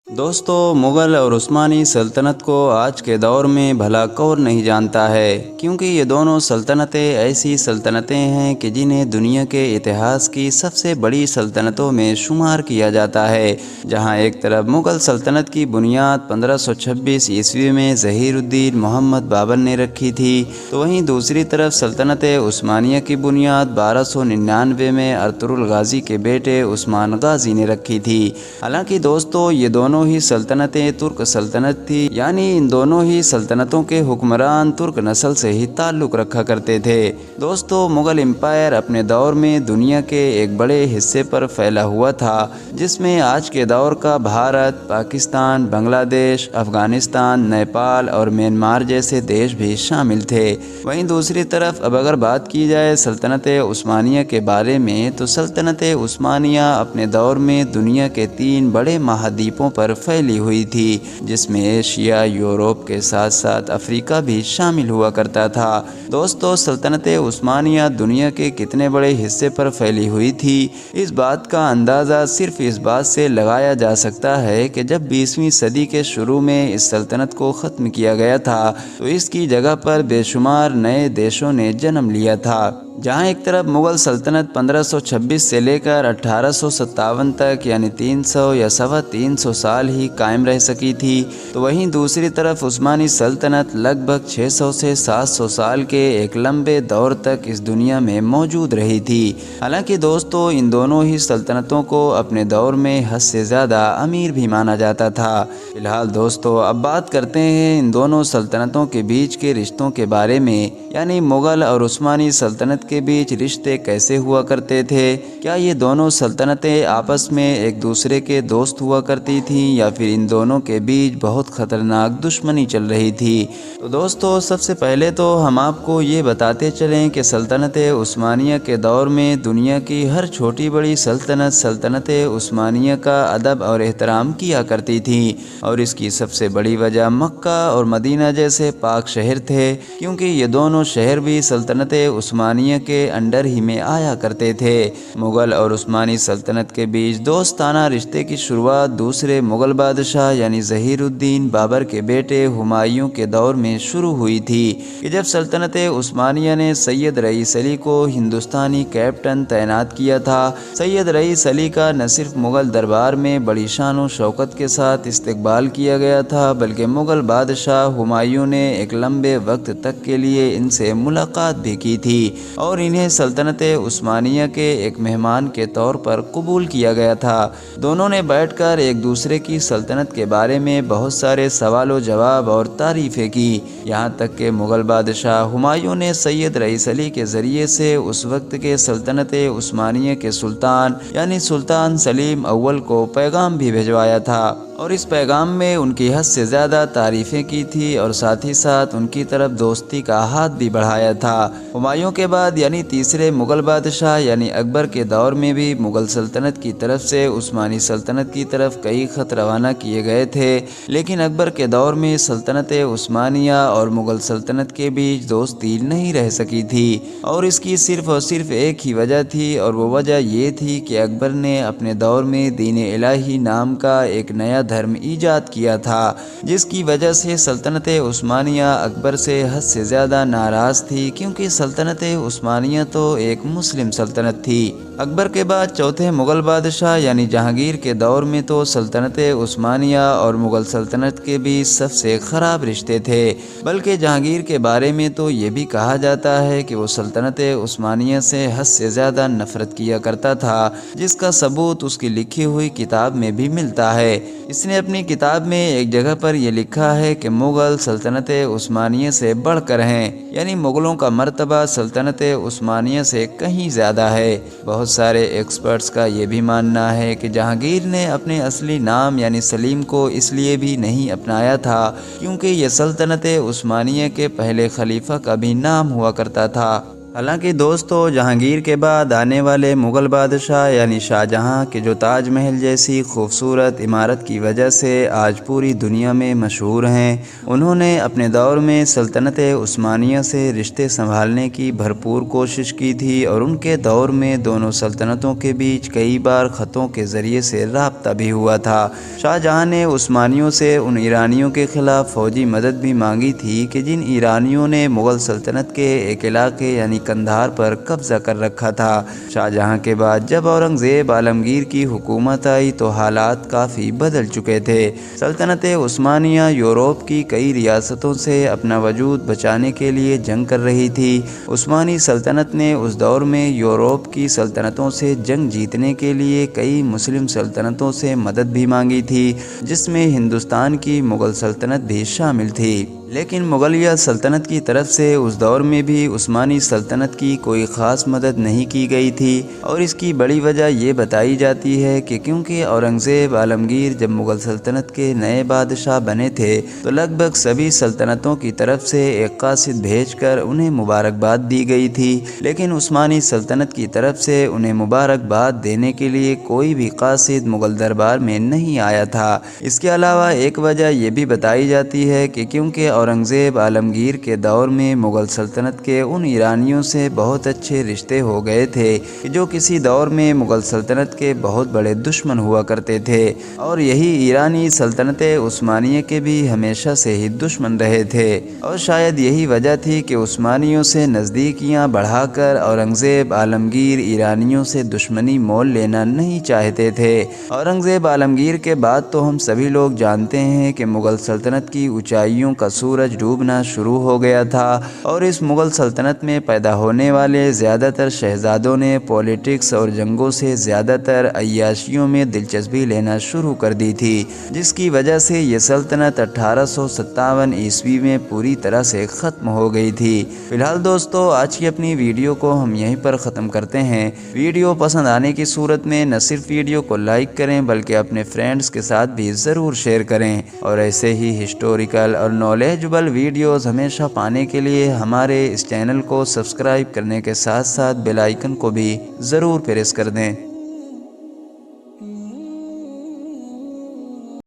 दोस्तों, मुग़ल और उस्मानी सल्तनत को आज के दौर में भला कौन नहीं जानता है, क्योंकि ये दोनों सल्तनतें ऐसी सल्तनतें हैं कि जिन्हें दुनिया के इतिहास की सबसे बड़ी सल्तनतों में शुमार किया जाता है। जहां एक तरफ मुग़ल सल्तनत की बुनियाद 1526 ईस्वी में ज़हीरुद्दीन मोहम्मद बाबर ने रखी थी, तो वहीं दूसरी तरफ सल्तनत उस्मानिया की बुनियाद 1299 में अर्तुगरुल गाज़ी के बेटे उस्मान गाज़ी ने रखी थी। हालांकि दोस्तों, ये दोनों ही सल्तनतें तुर्क सल्तनत थी, यानी इन दोनों ही सल्तनतों के हुक्मरान तुर्क नस्ल से ही ताल्लुक़ रखा करते थे। दोस्तों, मुग़ल एम्पायर अपने दौर में दुनिया के एक बड़े हिस्से पर फैला हुआ था, जिसमें आज के दौर का भारत, पाकिस्तान, बांग्लादेश, अफ़गानिस्तान, नेपाल और म्यांमार जैसे देश भी शामिल थे। वहीं दूसरी तरफ अब अगर बात की जाए सल्तनत उस्मानिया के बारे में, तो सल्तनत उस्मानिया अपने दौर में दुनिया के 3 बड़े महाद्वीपों पर फैली हुई थी, जिसमें एशिया, यूरोप के साथ साथ अफ्रीका भी शामिल हुआ करता था। दोस्तों, सल्तनत उस्मानिया दुनिया के कितने बड़े हिस्से पर फैली हुई थी, इस बात का अंदाज़ा सिर्फ इस बात से लगाया जा सकता है कि जब 20वीं सदी के शुरू में इस सल्तनत को ख़त्म किया गया था, तो इसकी जगह पर बेशुमार नए देशों ने जन्म लिया था। जहाँ एक तरफ मुग़ल सल्तनत 1526 से लेकर 1857 तक यानी 300 या सवा 300 साल ही कायम रह सकी थी, तो वहीं दूसरी तरफ उस्मानी सल्तनत लगभग 600 से 700 साल के एक लंबे दौर तक इस दुनिया में मौजूद रही थी। हालांकि दोस्तों, इन दोनों ही सल्तनतों को अपने दौर में हद से ज़्यादा अमीर भी माना जाता था। फिलहाल दोस्तों, अब बात करते हैं इन दोनों सल्तनतों के बीच के रिश्तों के बारे में, यानी मुग़ल और उस्मानी सल्तनत के बीच रिश्ते कैसे हुआ करते थे। क्या ये दोनों सल्तनतें आपस में एक दूसरे के दोस्त हुआ करती थीं, या फिर इन दोनों के बीच बहुत ख़तरनाक दुश्मनी चल रही थी। तो दोस्तों, सबसे पहले तो हम आपको ये बताते चलें कि सल्तनत उस्मानिया के दौर में दुनिया की हर छोटी बड़ी सल्तनत उस्मानिया का अदब और एहतराम किया करती थी, और इसकी सबसे बड़ी वजह मक्का और मदीना जैसे पाक शहर थे, क्योंकि ये दोनों शहर भी सल्तनत उस्मानिया के अंडर ही में आया करते थे। मुग़ल और उस्मानी सल्तनत के बीच दोस्ताना रिश्ते की शुरुआत दूसरे मुग़ल बादशाह यानी ज़हीरुद्दीन बाबर के बेटे हुमायूं के दौर में शुरू हुई थी, कि जब सल्तनत उस्मानिया ने सैयद रईस अली को हिंदुस्तानी कैप्टन तैनात किया था। सैयद रईस अली का न सिर्फ मुग़ल दरबार में बड़ी शान और शौकत के साथ इस्तकबाल किया गया था, बल्कि मुग़ल बादशाह हुमायूं ने एक लंबे वक्त तक के लिए इनसे मुलाकात भी की थी, और इन्हें सल्तनत उस्मानिया के एक मेहमान के तौर पर कबूल किया गया था। दोनों ने बैठकर एक दूसरे की सल्तनत के बारे में बहुत सारे सवाल जवाब और तारीफ़ें की। यहाँ तक कि मुग़ल बादशाह हुमायूं ने सैयद रईस अली के ज़रिए से उस वक्त के सल्तनत उस्मानिया के सुल्तान यानी सुल्तान सलीम अव्वल को पैगाम भी भिजवाया था, और इस पैगाम में उनकी हद से ज़्यादा तारीफ़ें की थी, और साथ ही साथ उनकी तरफ दोस्ती का हाथ भी बढ़ाया था। हुमायूं के बाद यानी तीसरे मुग़ल बादशाह यानी अकबर के दौर में भी मुग़ल सल्तनत की तरफ से उस्मानी सल्तनत की तरफ कई ख़त रवाना किए गए थे, लेकिन अकबर के दौर में सल्तनत उस्मानिया और मुग़ल सल्तनत के बीच दोस्ती नहीं रह सकी थी, और इसकी सिर्फ़ और सिर्फ एक ही वजह थी, और वो वजह ये थी कि अकबर ने अपने दौर में दीन इलाही नाम का एक नया धर्म ईजाद किया था, जिसकी वजह से सल्तनत उस्मानिया अकबर से हद से ज़्यादा नाराज़ थी, क्योंकि सल्तनत उस्मानिया तो एक मुस्लिम सल्तनत थी। अकबर के बाद चौथे मुग़ल बादशाह यानी जहांगीर के दौर में तो सल्तनत उस्मानिया और मुग़ल सल्तनत के बीच सबसे ख़राब रिश्ते थे, बल्कि जहांगीर के बारे में तो ये भी कहा जाता है कि वो सल्तनत उस्मानिया से हद से ज़्यादा नफ़रत किया करता था, जिसका सबूत उसकी लिखी हुई किताब में भी मिलता है। इसने अपनी किताब में एक जगह पर यह लिखा है कि मुग़ल सल्तनत उस्मानिया से बढ़कर हैं, यानी मुग़लों का मर्तबा सल्तनत उस्मानिया से कहीं ज़्यादा है। बहुत सारे एक्सपर्ट्स का ये भी मानना है कि जहांगीर ने अपने असली नाम यानी सलीम को इसलिए भी नहीं अपनाया था, क्योंकि ये सल्तनत उस्मानिया के पहले खलीफा का भी नाम हुआ करता था। हालांकि दोस्तों, जहांगीर के बाद आने वाले मुग़ल बादशाह यानी शाहजहां के जो ताज महल जैसी खूबसूरत इमारत की वजह से आज पूरी दुनिया में मशहूर हैं, उन्होंने अपने दौर में सल्तनत उस्मानिया से रिश्ते संभालने की भरपूर कोशिश की थी और उनके दौर में दोनों सल्तनतों के बीच कई बार ख़तों के ज़रिए से राब्ता भी हुआ था। शाहजहां ने उस्मानियों से उन ईरानियों के ख़िलाफ़ फ़ौजी मदद भी मांगी थी कि जिन ईरानियों ने मुग़ल सल्तनत के एक इलाके यानी कंधार पर कब्ज़ा कर रखा था। शाहजहां के बाद जब औरंगज़ेब आलमगीर की हुकूमत आई तो हालात काफ़ी बदल चुके थे। सल्तनत उस्मानिया यूरोप की कई रियासतों से अपना वजूद बचाने के लिए जंग कर रही थी। उस्मानी सल्तनत ने उस दौर में यूरोप की सल्तनतों से जंग जीतने के लिए कई मुस्लिम सल्तनतों से मदद भी मांगी थी, जिसमें हिंदुस्तान की मुग़ल सल्तनत भी शामिल थी। लेकिन मुग़लिया सल्तनत की तरफ से उस दौर में भी उस्मानी सल्तनत की कोई ख़ास मदद नहीं की गई थी और इसकी बड़ी वजह ये बताई जाती है कि क्योंकि औरंगज़ेब आलमगीर जब मुग़ल सल्तनत के नए बादशाह बने थे तो लगभग सभी सल्तनतों की तरफ से एक कासिद भेजकर उन्हें मुबारकबाद दी गई थी, लेकिन उस्मानी सल्तनत की तरफ से उन्हें मुबारकबाद देने के लिए कोई भी कासिद मुग़ल दरबार में नहीं आया था। इसके अलावा एक वजह यह भी बताई जाती है कि क्योंकि औरंगज़ेब आलमगीर के दौर में मुग़ल सल्तनत के उन ईरानियों से बहुत अच्छे रिश्ते हो गए थे कि जो किसी दौर में मुग़ल सल्तनत के बहुत बड़े दुश्मन हुआ करते थे और यही ईरानी सल्तनत उस्मानिया के भी हमेशा से ही दुश्मन रहे थे और शायद यही वजह थी कि उस्मानियों से नज़दीकियाँ बढ़ाकर औरंगज़ेब आलमगीर ईरानियों से दुश्मनी मोल लेना नहीं चाहते थे। औरंगज़ेब आलमगीर के बाद तो हम सभी लोग जानते हैं कि मुग़ल सल्तनत की ऊंचाइयों का सूरज डूबना शुरू हो गया था और इस मुग़ल सल्तनत में पैदा होने वाले ज़्यादातर शहज़ादों ने पॉलिटिक्स और जंगों से ज़्यादातर अय्याशियों में दिलचस्पी लेना शुरू कर दी थी, जिसकी वजह से ये सल्तनत 1857 ईस्वी में पूरी तरह से ख़त्म हो गई थी। फ़िलहाल दोस्तों, आज की अपनी वीडियो को हम यहीं पर ख़त्म करते हैं। वीडियो पसंद आने की सूरत में न सिर्फ वीडियो को लाइक करें बल्कि अपने फ्रेंड्स के साथ भी ज़रूर शेयर करें और ऐसे ही हिस्टोरिकल और नॉलेजेबल वीडियोस हमेशा पाने के लिए हमारे इस चैनल को सब्सक्राइब करने के साथ साथ बेल आइकन को भी ज़रूर प्रेस कर दें।